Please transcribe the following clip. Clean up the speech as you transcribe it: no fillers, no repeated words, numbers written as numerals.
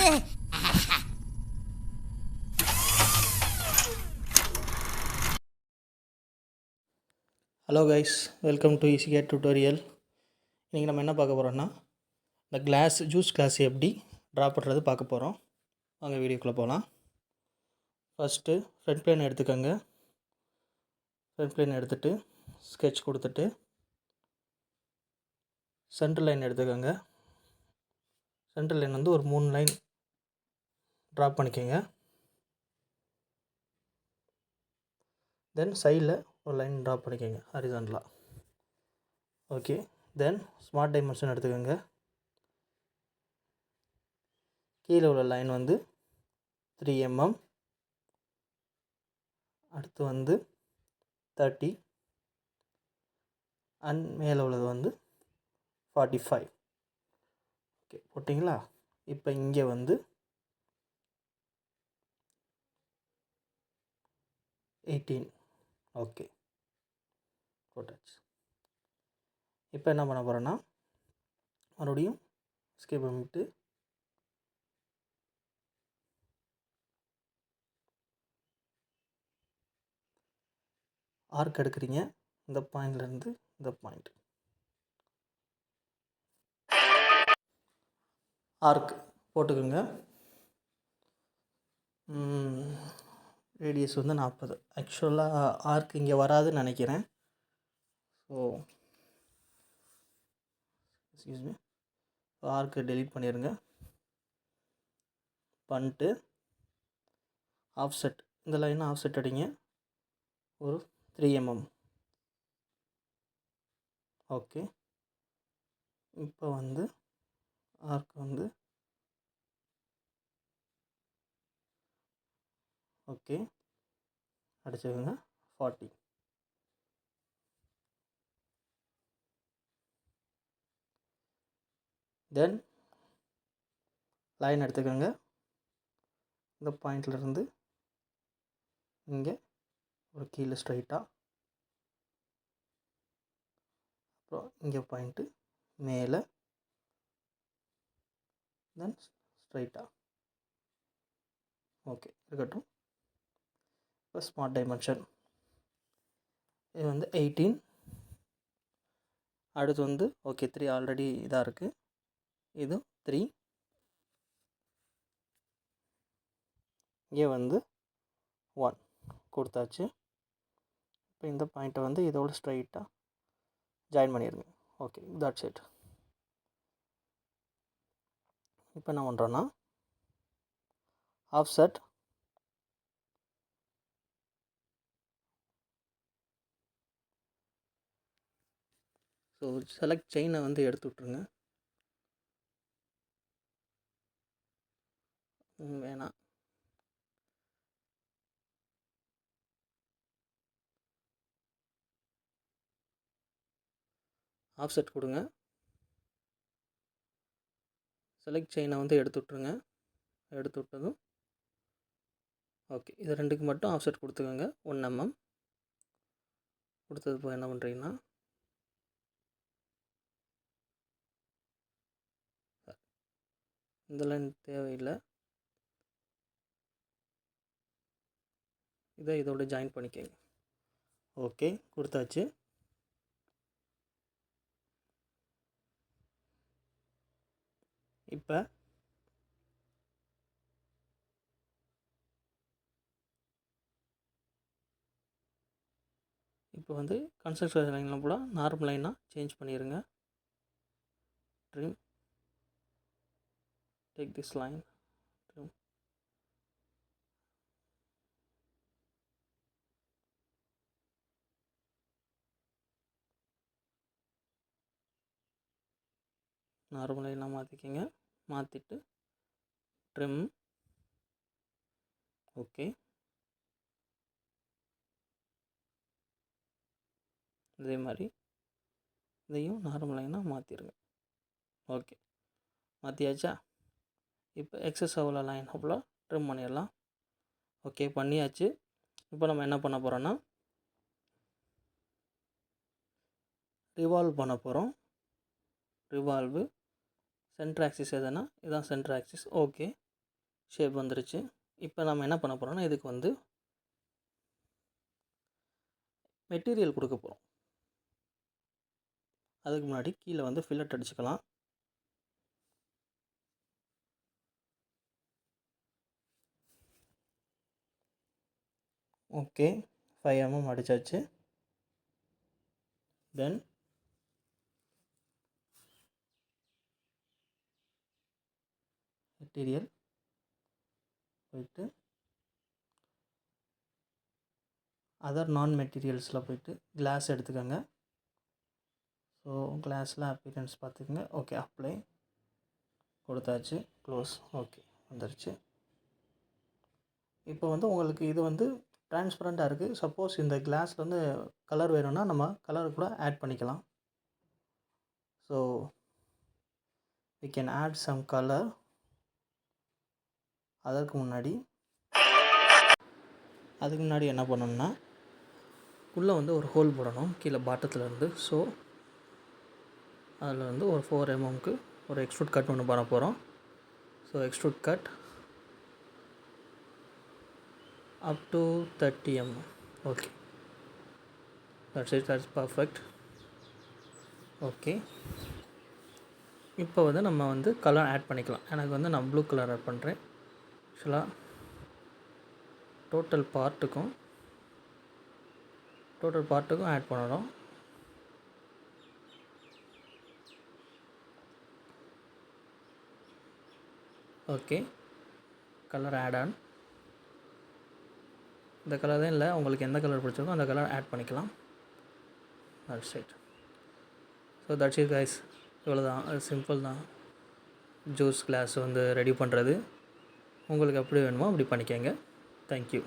Hello guys, welcome to ஈஸிகேட் tutorial. இன்றைக்கி நம்ம என்ன பார்க்க போகிறோன்னா, இந்த ஜூஸ் கிளாஸ் எப்படி ட்ரா பண்ணுறது பார்க்க போகிறோம். வாங்க வீடியோக்குள்ளே போகலாம். ஃபஸ்ட்டு ஃப்ரண்ட் பிளேன் எடுத்துக்கோங்க. ஃப்ரண்ட் பிளேன் எடுத்துகிட்டு ஸ்கெட்ச் கொடுத்துட்டு சென்டர் லைன் எடுத்துக்கோங்க. சென்டர் லைன் வந்து ஒரு 3 லைன் ட்ரா பண்ணிக்கோங்க. தென் சைடில் ஒரு லைன் ட்ரா பண்ணிக்கோங்க ஹாரிசான்டலாக. ஓகே, தென் ஸ்மார்ட் டைமென்ஷன் எடுத்துக்கோங்க. கீழே உள்ள லைன் வந்து 3 mm, அடுத்து வந்து 30 அண்ட் மேலே உள்ளது வந்து 45. ஓகே, போட்டிங்களா? இப்போ இங்கே வந்து 18. ஓகே, போட்டாச்சு. இப்போ என்ன பண்ண போகிறேன்னா, மறுபடியும் ஸ்கிப் பண்ணிட்டு ஆர்க் எடுக்கிறீங்க. இந்த பாயிண்ட்லேருந்து இந்த பாயிண்ட் ஆர்க் போட்டுக்கோங்க. ரேடியஸ் வந்து 40. ஆக்சுவலாக ஆர்க் இங்கே வராதுன்னு நினைக்கிறேன். ஸோ எக்ஸ்கியூஸ் மீ, ஆர்க்கு டெலீட் பண்ணிடுங்க. பண்ணிட்டு ஆஃப்செட், இந்த லைனை ஆஃப்செட் அடிங்க ஒரு 3 mm. ஓகே, இப்போ வந்து ஆர்க் வந்து ஓகே அடிச்சுக்கோங்க 40. தென் லைன் எடுத்துக்கோங்க. இந்த பாயிண்ட்லேருந்து இங்கே ஒரு கீழே ஸ்ட்ரைட்டாக, அப்புறம் இங்கே பாயிண்ட்டு மேலே, தென் ஸ்ட்ரைட்டாக. ஓகே, இருக்கட்டும். இப்போ ஸ்மார்ட் டைமென்ஷன் இது வந்து 18. அடுத்து வந்து ஓகே 3 ஆல்ரெடி இதாக இருக்குது. இது 3. இங்கே வந்து 1 கொடுத்தாச்சு. இப்போ இந்த பாயிண்ட்டை வந்து இதோட ஸ்ட்ரைட்டாக ஜாயின் பண்ணிடுங்க. Okay, that's it. இப்போ என்ன பண்ணுறோன்னா, ஆஃப்செட் ஸோ செலக்ட் செயினை வந்து எடுத்து விட்ருங்க. வேணாம், ஆஃப்செட் கொடுங்க. செலக்ட் செயினை வந்து எடுத்து விட்ருங்க. எடுத்து விட்டதும் ஓகே, இது ரெண்டுக்கு மட்டும் ஆஃப்செட் கொடுத்துக்கோங்க 1 mm. கொடுத்தது போய் என்ன பண்ணுறீங்கன்னா, இந்த லைன் தேவையில்லை, இதை இதோட ஜாயின் பண்ணிக்கோங்க. ஓகே, கொடுத்தாச்சு. இப்போ வந்து கன்ஸ்ட்ரக்ஷன் லைனில் கூட நார்மல் லைனாக சேஞ்ச் பண்ணிடுங்க. Trim, take this line, trim. Normal லைனாக மாற்றிக்கிங்க. மாற்றிட்டு ட்ரிம். ஓகே, இதே மாதிரி இதையும் நார்மல் லைனாக மாற்றிடுங்க. ஓகே, மாற்றியாச்சா? இப்போ எக்ஸஸ் அவ்வளோ லைன் அவ்வளோ ட்ரிம் பண்ணிடலாம். ஓகே, பண்ணியாச்சு. இப்போ நம்ம என்ன பண்ண போகிறோன்னா, ரிவால்வ் பண்ண போகிறோம். ரிவால்வு சென்டர் ஆக்சிஸ் எதுனா இதுதான் சென்டர் ஆக்சிஸ். ஓகே, ஷேப் வந்துருச்சு. இப்போ நம்ம என்ன பண்ண போகிறோம்னா இதுக்கு வந்து மெட்டீரியல் கொடுக்க போகிறோம். அதுக்கு முன்னாடி கீழே வந்து ஃபில்லட் அடிச்சுக்கலாம். Okay, 5 mm அடித்தாச்சு. தென் மெட்டீரியல் போயிட்டு அதர் நான் மெட்டீரியல்ஸில் போயிட்டு கிளாஸ் எடுத்துக்கோங்க. ஸோ கிளாஸில் அப்பியரன்ஸ் பார்த்துக்கோங்க. ஓகே, அப்ளை கொடுத்தாச்சு. க்ளோஸ். ஓகே, வந்துருச்சு. இப்போ வந்து உங்களுக்கு இது வந்து டிரான்ஸ்பரண்ட்டாக இருக்குது. சப்போஸ் இந்த கிளாஸில் வந்து கலர் வேணும்னா நம்ம கலர் கூட ஆட் பண்ணிக்கலாம். So we can add some color. அதுக்கு முன்னாடி என்ன பண்ணணும்னா உள்ளே வந்து ஒரு ஹோல் போடணும் கீழே பாட்டத்தில் இருந்து. ஸோ அதில் வந்து ஒரு 4 mmக்கு ஒரு எக்ஸ்ட்ரூட் கட் ஒன்று பண்ண போகிறோம். So extrude cut up to 30 mm. Okay, that's perfect. Okay, இப்போ வந்து நம்ம வந்து கலர் ஆட் பண்ணிக்கலாம். எனக்கு வந்து நான் ப்ளூ கலர் ஆட் பண்ணுறேன். ஆக்சுவலாக டோட்டல் பார்ட்டுக்கும் ஆட் பண்ணணும். ஓகே, கலர் ஆட் ஆன். இந்த கலர் தான் இல்லை, உங்களுக்கு எந்த கலர் பிடிச்சிருக்கோ அந்த கலர் ஆட் பண்ணிக்கலாம். That's it. So that's it guys. இவ்வளோ தான், அது சிம்பிள் தான். ஜூஸ் கிளாஸ் வந்து ரெடி பண்ணுறது உங்களுக்கு எப்படி வேணுமோ அப்படி பண்ணிக்கோங்க. தேங்க்யூ.